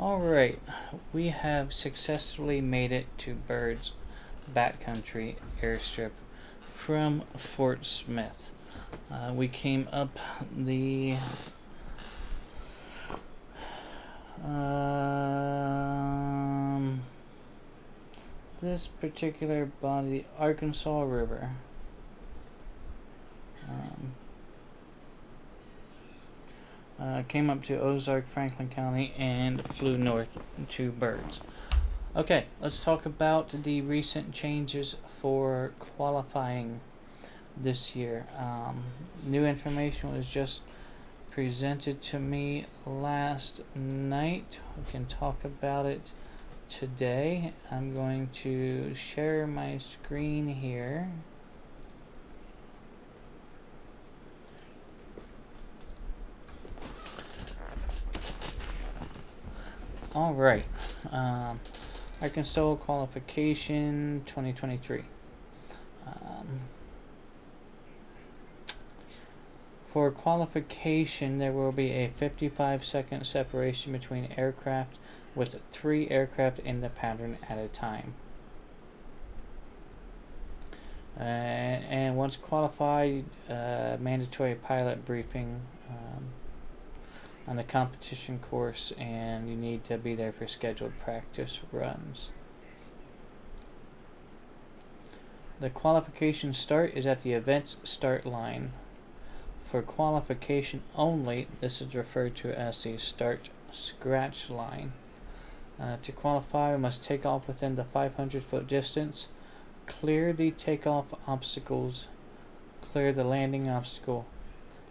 Alright, we have successfully made it to Bird's Backcountry Airstrip from Fort Smith. We came up the this particular body, Arkansas River. Came up to Ozark, Franklin County, and flew north to Birds. Okay, let's talk about the recent changes for qualifying this year. New information was just presented to me last night. We can talk about it today. I'm going to share my screen here. All right, ArkanSTOL qualification 2023. For qualification, there will be a 55-second separation between aircraft with 3 aircraft in the pattern at a time. And once qualified, mandatory pilot briefing on the competition course, and you need to be there for scheduled practice runs. The qualification start is at the event's start line. For qualification only, this is referred to as the start scratch line. To qualify, we must take off within the 500-foot distance, clear the takeoff obstacles, clear the landing obstacle,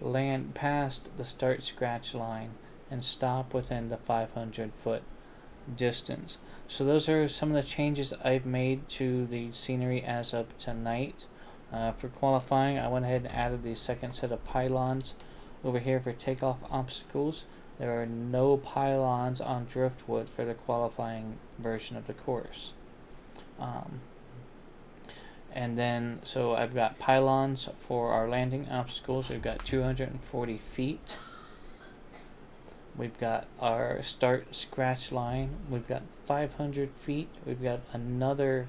land past the start scratch line, and stop within the 500-foot distance. So those are some of the changes I've made to the scenery as of tonight. For qualifying, I went ahead and added the second set of pylons over here for takeoff obstacles. There are no pylons on driftwood for the qualifying version of the course. And then, so I've got pylons for our landing obstacles. We've got 240 feet. We've got our start scratch line. We've got 500 feet. We've got another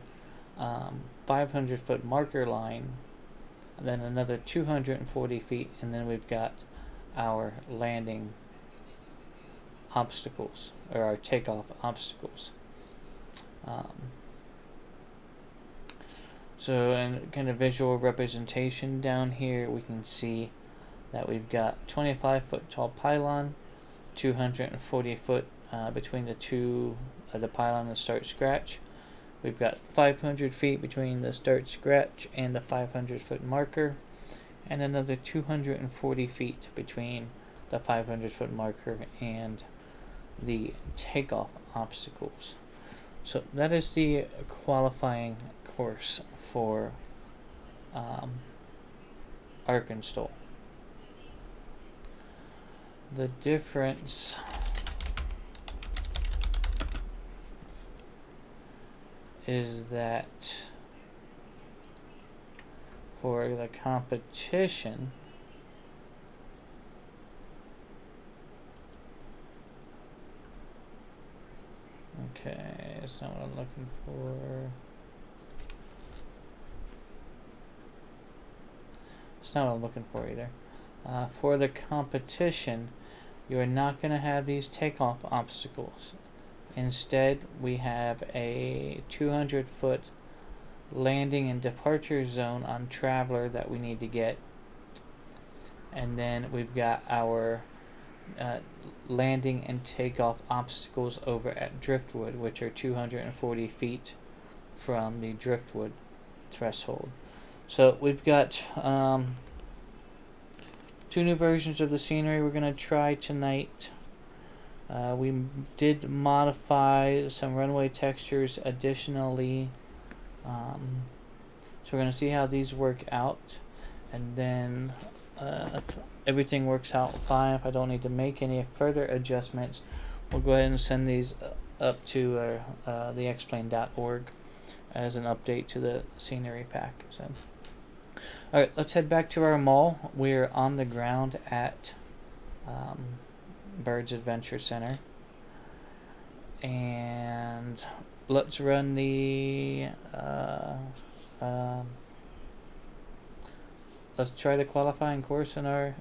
500-foot marker line. And then another 240 feet. And then we've got our landing obstacles, or our takeoff obstacles. So in kind of visual representation down here, we can see that we've got 25-foot tall pylon, 240 foot between the two the pylon and the start scratch. We've got 500 feet between the start scratch and the 500-foot marker, and another 240 feet between the 500-foot marker and the takeoff obstacles. So that is the qualifying course for ArkanSTOL. The difference is that for the competition, okay, that's not what I'm looking for. It's not what I'm looking for either. For the competition, you are not going to have these takeoff obstacles. Instead, we have a 200-foot landing and departure zone on Traveler that we need to get. And then we've got our landing and takeoff obstacles over at Driftwood, which are 240 feet from the Driftwood threshold. So we've got 2 new versions of the scenery we're going to try tonight. We did modify some runway textures additionally. So we're going to see how these work out. And then if everything works out fine, if I don't need to make any further adjustments, we'll go ahead and send these up to the xplane.org as an update to the scenery pack. So, alright, let's head back to our mall. We're on the ground at Bird's Adventure Center. And let's run the let's try the qualifying course in our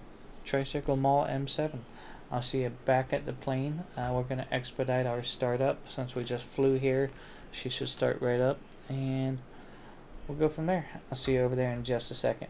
tricycle Maule M7. I'll see you back at the plane. We're going to expedite our startup since we just flew here. She should start right up, and we'll go from there. I'll see you over there in just a second.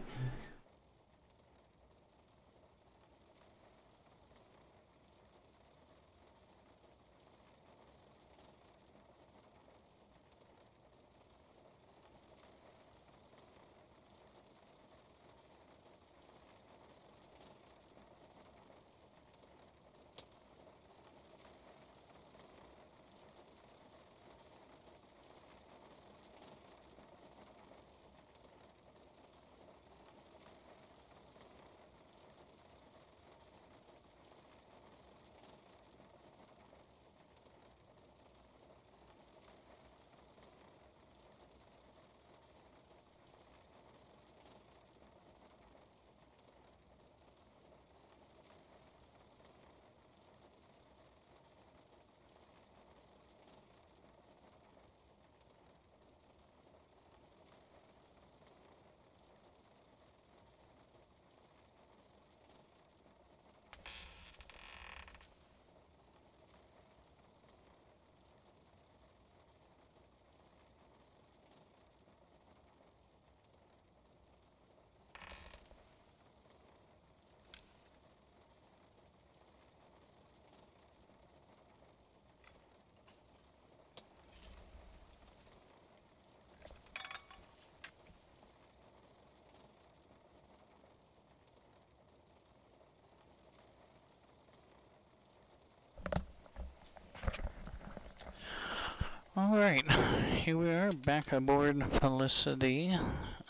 Alright, here we are back aboard Felicity.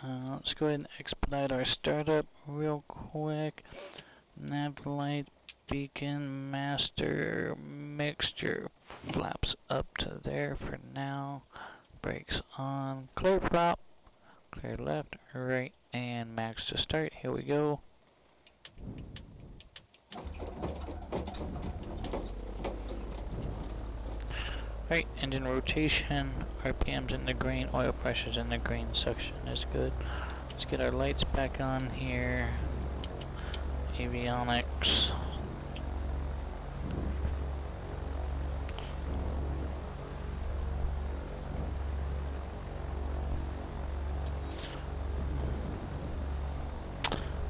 Let's go ahead and expedite our startup real quick. Nav light, beacon, master, mixture, flaps up to there for now. Brakes on, clear prop, clear left, right, and max to start. Here we go. Right, engine rotation, RPM's in the green, oil pressure's in the green, suction is good. Let's get our lights back on here. Avionics.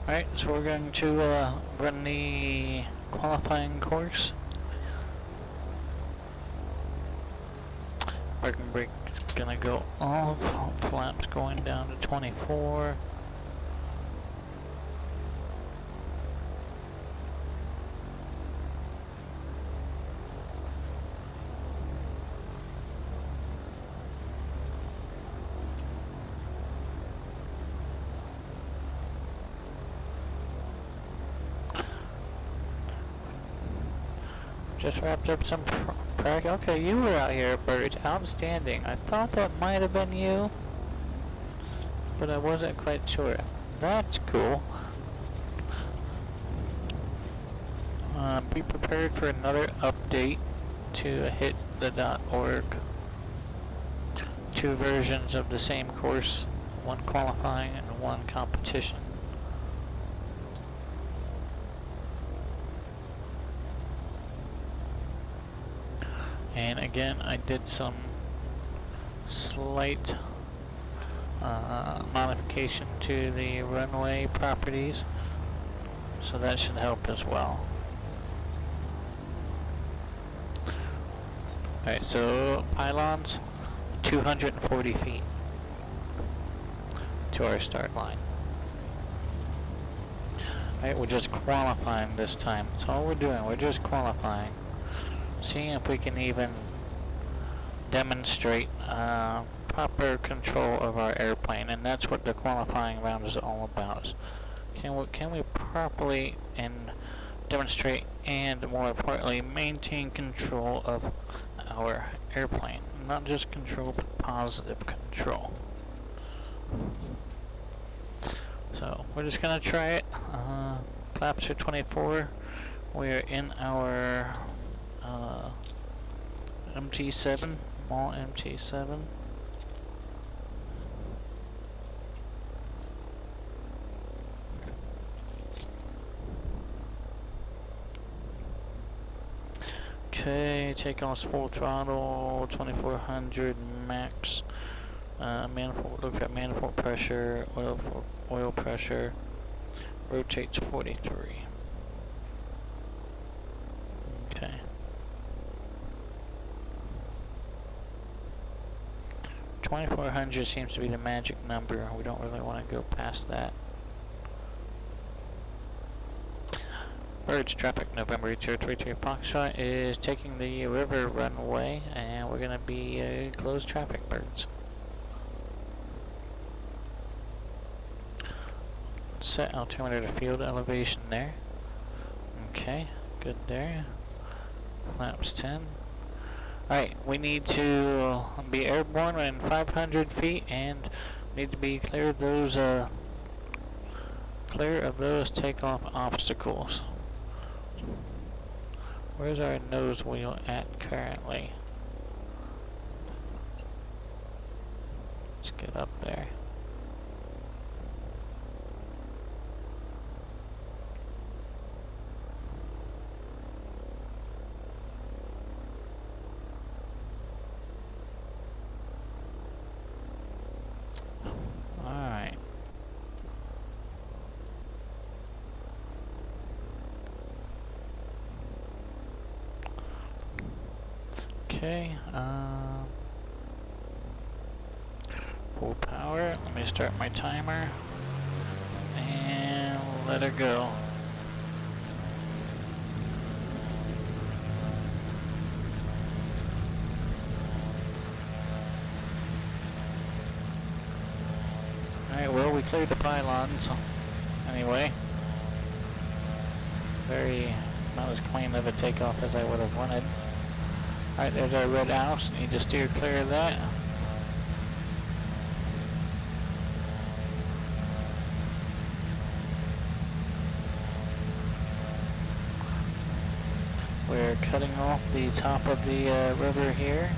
Alright, so we're going to run the qualifying course. Parking brake is gonna go off, flaps going down to 24. Just wrapped up some practice. Okay, you were out here, Bert. Outstanding. I thought that might have been you, but I wasn't quite sure. That's cool. Be prepared for another update to hit the .org. 2 versions of the same course, 1 qualifying and 1 competition. And again, I did some slight modification to the runway properties, so that should help as well. Alright, so pylons, 240 feet to our start line. Alright, we're just qualifying this time. That's all we're doing, we're just qualifying. Seeing if we can even demonstrate proper control of our airplane, and that's what the qualifying round is all about. Can we properly and demonstrate, and more importantly, maintain control of our airplane? Not just control, but positive control. So we're just gonna try it. Flaps are 24. We're in our MT-7, Maule MT-7. Okay, take off full throttle, 2400 max. Manifold, look at manifold pressure, oil pressure. Rotates 43. Okay. 2400 seems to be the magic number. We don't really want to go past that. Birds traffic November 2033 Foxtrot is taking the river runway, and we're going to be closed traffic, birds. Set altimeter to field elevation there. Okay, good there. Flaps 10. Alright, we need to be airborne in 500 feet and need to be clear of those takeoff obstacles. Where's our nose wheel at currently? Let's get up there. Alright. Okay, full power. Let me start my timer and let her go. Alright, well, we cleared the pylons anyway. Not as clean of a takeoff as I would have wanted. Alright, there's our red house. Need to steer clear of that. We're cutting off the top of the river here.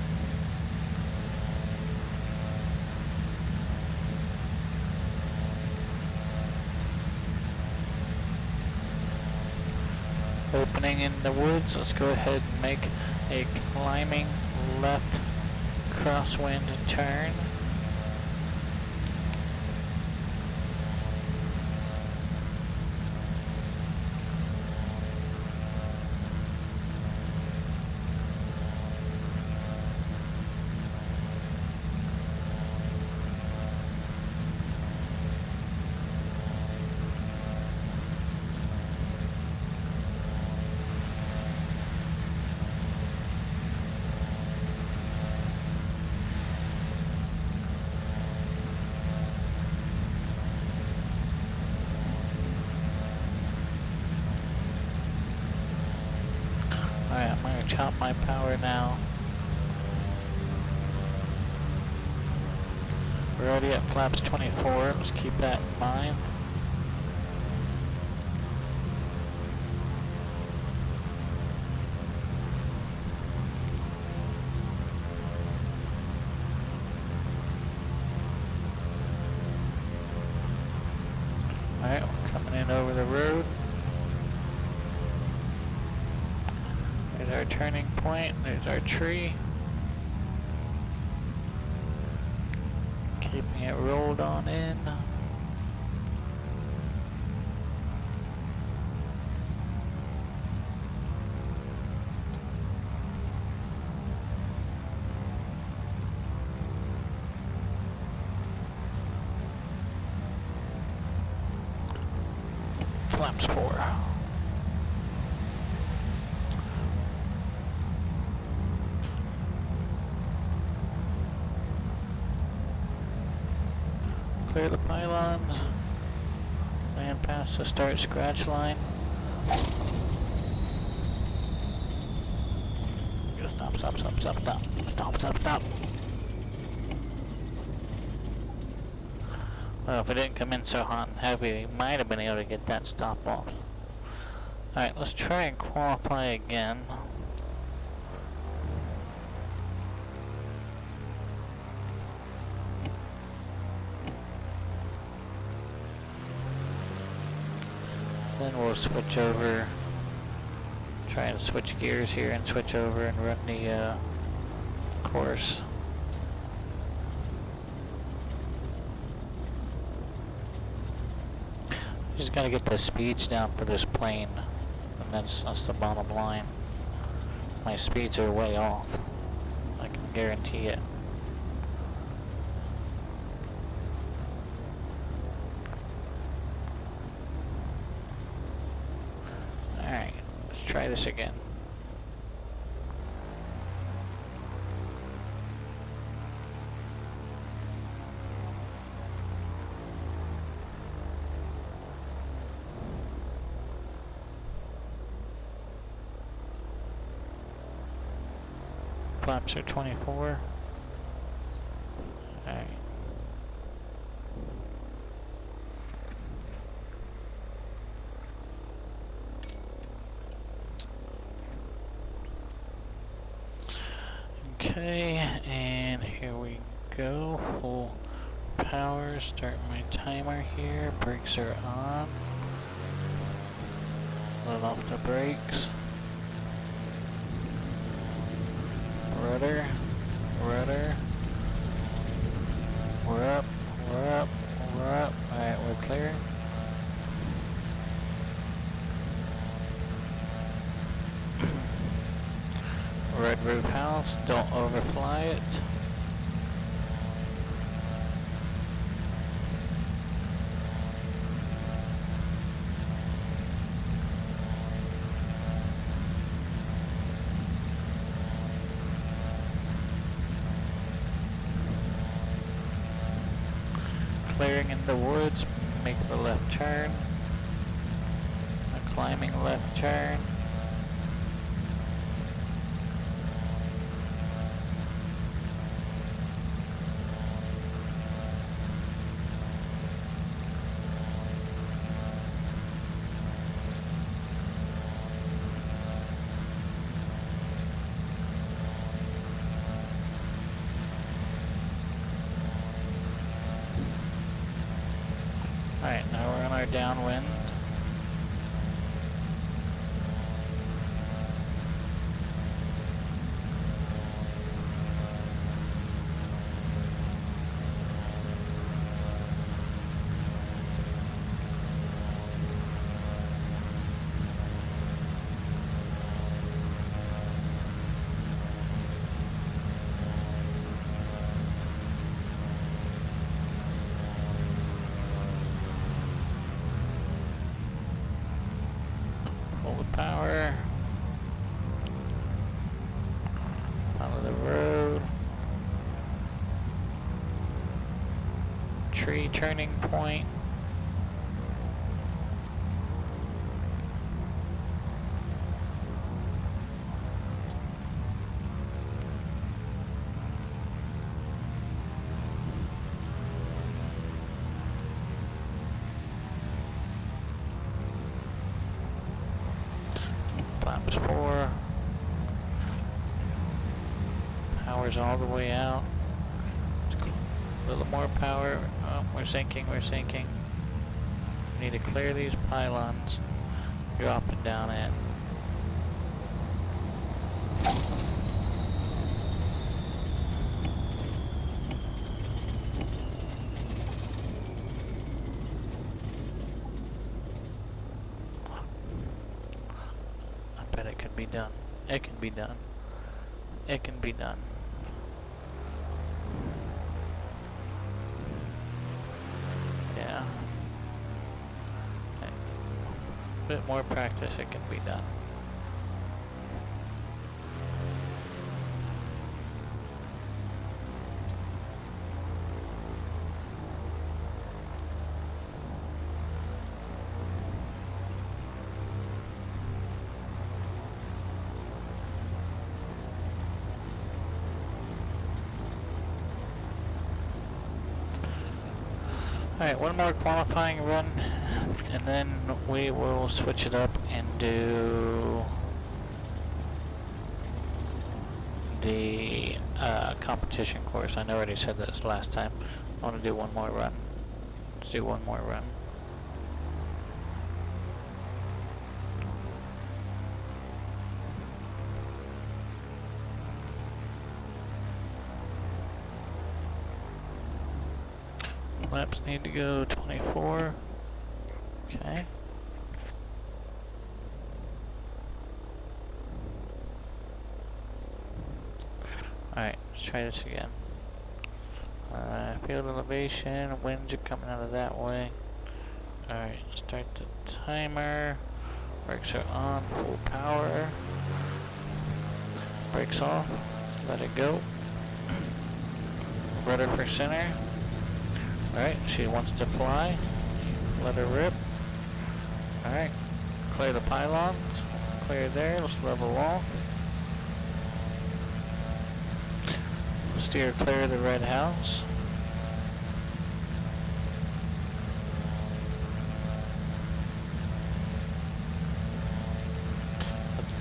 Opening in the woods. Let's go ahead and make a climbing left crosswind turn. Alright, I'm going to chop my power now. We're already at flaps 24, let's keep that in mind. Alright, we're coming in over the road. There's our turning point, there's our tree. Keeping it rolled on in. Flaps 4. Clear the pylons. Land past the start scratch line. Stop, stop, stop, stop, stop. Stop, stop, stop. Well, if it didn't come in so hot and heavy, we might have been able to get that stop off. Alright, let's try and qualify again. Then we'll switch over, try and switch gears here and switch over and run the course. Just gotta get the speeds down for this plane, and that's the bottom line. My speeds are way off, I can guarantee it. Alright, let's try this again. Flaps are 24. Alright. Okay, and here we go. Full power. Start my timer here. Brakes are on. Let off the brakes. Rudder, rudder. We're up, we're up, we're up. Alright, we're clear. Red roof house, don't overfly it. Clearing in the woods, make the left turn. A climbing left turn. Alright, now we're on our downwind. Power out of the road. Tree turning point. Flaps 4. Power's all the way out. A little more power. Oh, we're sinking, we're sinking. We need to clear these pylons. Dropping down in. It can be done. It can be done. It can be done. Yeah. A bit more practice, it can be done. Alright, one more qualifying run, and then we will switch it up and do the competition course. I already said this last time. I want to do one more run. Let's do one more run. Flaps need to go 24. Okay. Alright, let's try this again. Field elevation, winds are coming out of that way. Alright, start the timer. Brakes are on, full power. Brakes off, let it go. Rudder for center. Alright, she wants to fly. Let her rip. Alright, clear the pylons. Clear there, let's level off. Steer clear of the red house.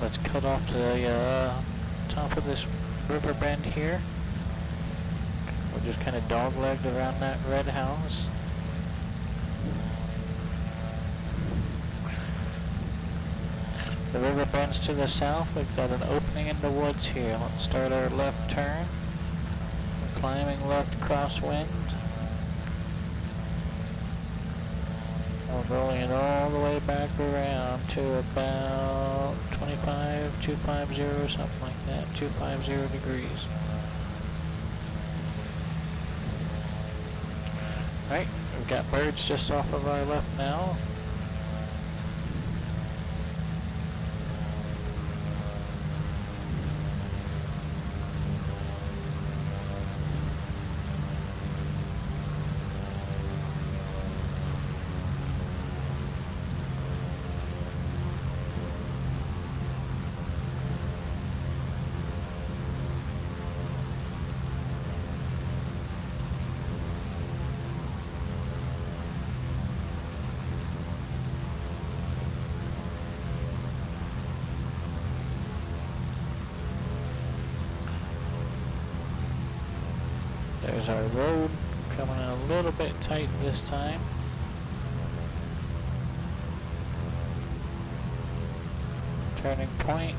Let's cut off to the top of this river bend here. We're just kind of dog-legged around that red house. The river bends to the south. We've got an opening in the woods here. Let's start our left turn. We're climbing left crosswind. We're rolling it all the way back around to about 250, something like that, 250 degrees. Right, we've got birds just off of our left now. There's our road, coming in a little bit tight this time. Turning point.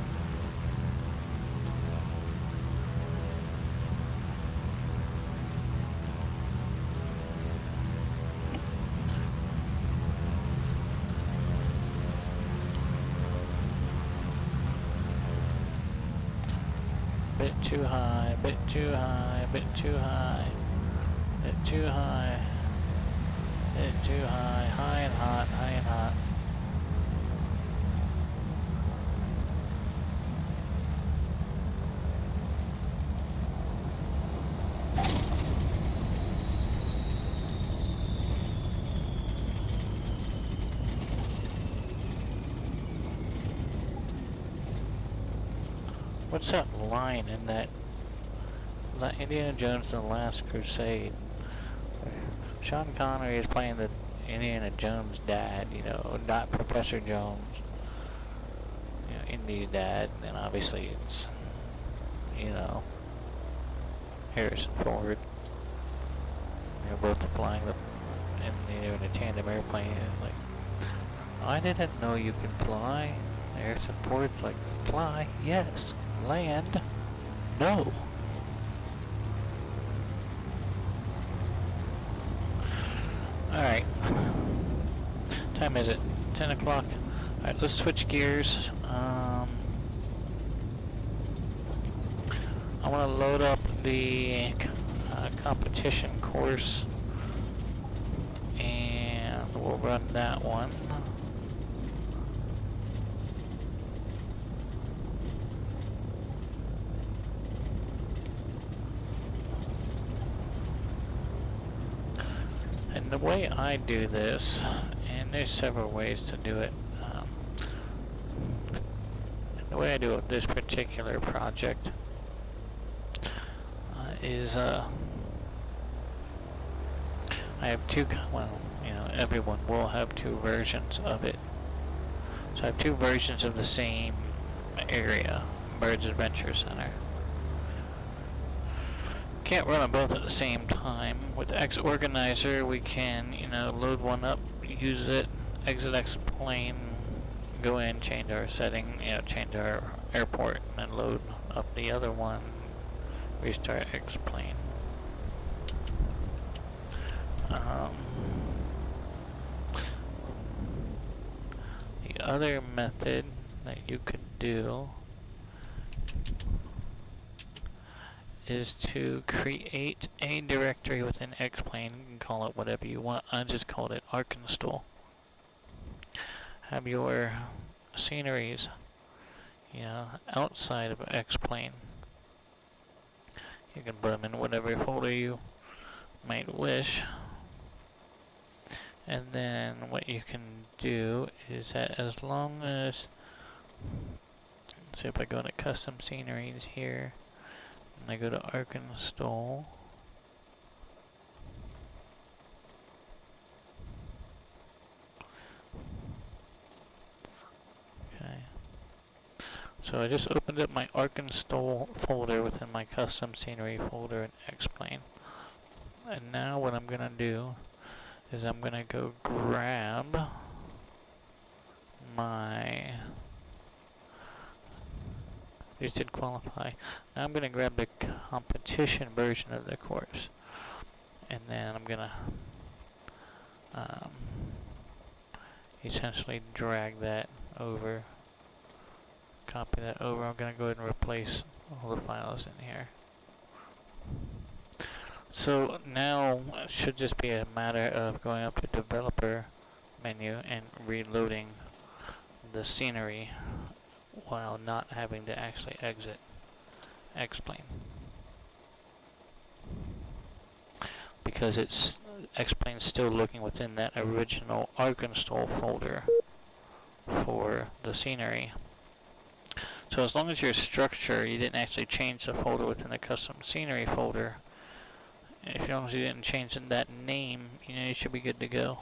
Bit too high, bit too high, bit too high, bit too high, bit too high, high and hot, high and hot. What's that line in that Indiana Jones and the Last Crusade? Sean Connery is playing the Indiana Jones dad, you know, not Professor Jones. You know, Indy's dad, and obviously it's, you know, Harrison Ford. They're both flying in a tandem airplane. And like, I didn't know you could fly. Harrison Ford's like, fly? Yes. Land? No. Alright. Time is it? 10 o'clock. Alright, let's switch gears. I want to load up the competition course, and we'll run that one. And the way I do this, and there's several ways to do it, the way I do it with this particular project is I have two, well, you know, everyone will have two versions of it. So I have two versions of the same area, Birds Adventure Center. Can't run them both at the same time. With X Organizer, we can, you know, load one up, use it, exit X plane, go in, change our setting, you know, change our airport, and then load up the other one, restart X plane. The other method that you could do is to create a directory within Xplane. You can call it whatever you want. I just called it ArkanSTOL. Have your sceneries, outside of Xplane. You can put them in whatever folder you might wish. And then what you can do is that as long as, so if I go to custom sceneries here, and I go to ArkanSTOL, okay. So I just opened up my ArkanSTOL folder within my custom scenery folder in Xplane. And now what I'm gonna do is I'm gonna go grab my, these did qualify. Now I'm gonna grab the competition version of the course, and then I'm gonna essentially drag that over, copy that over. I'm gonna go ahead and replace all the files in here. So now it should just be a matter of going up to developer menu and reloading the scenery while not having to actually exit Xplane, because it's Xplane's still looking within that original ArkanSTOL folder for the scenery. So as long as your structure, you didn't actually change the folder within the custom scenery folder, as long as you didn't change that name, you should be good to go.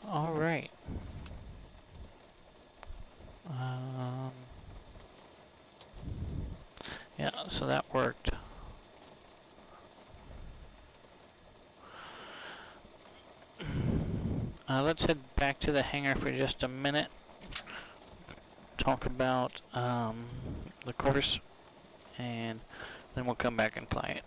Alright. Yeah, so that worked. Let's head back to the hangar for just a minute. Talk about the course, and then we'll come back and play it.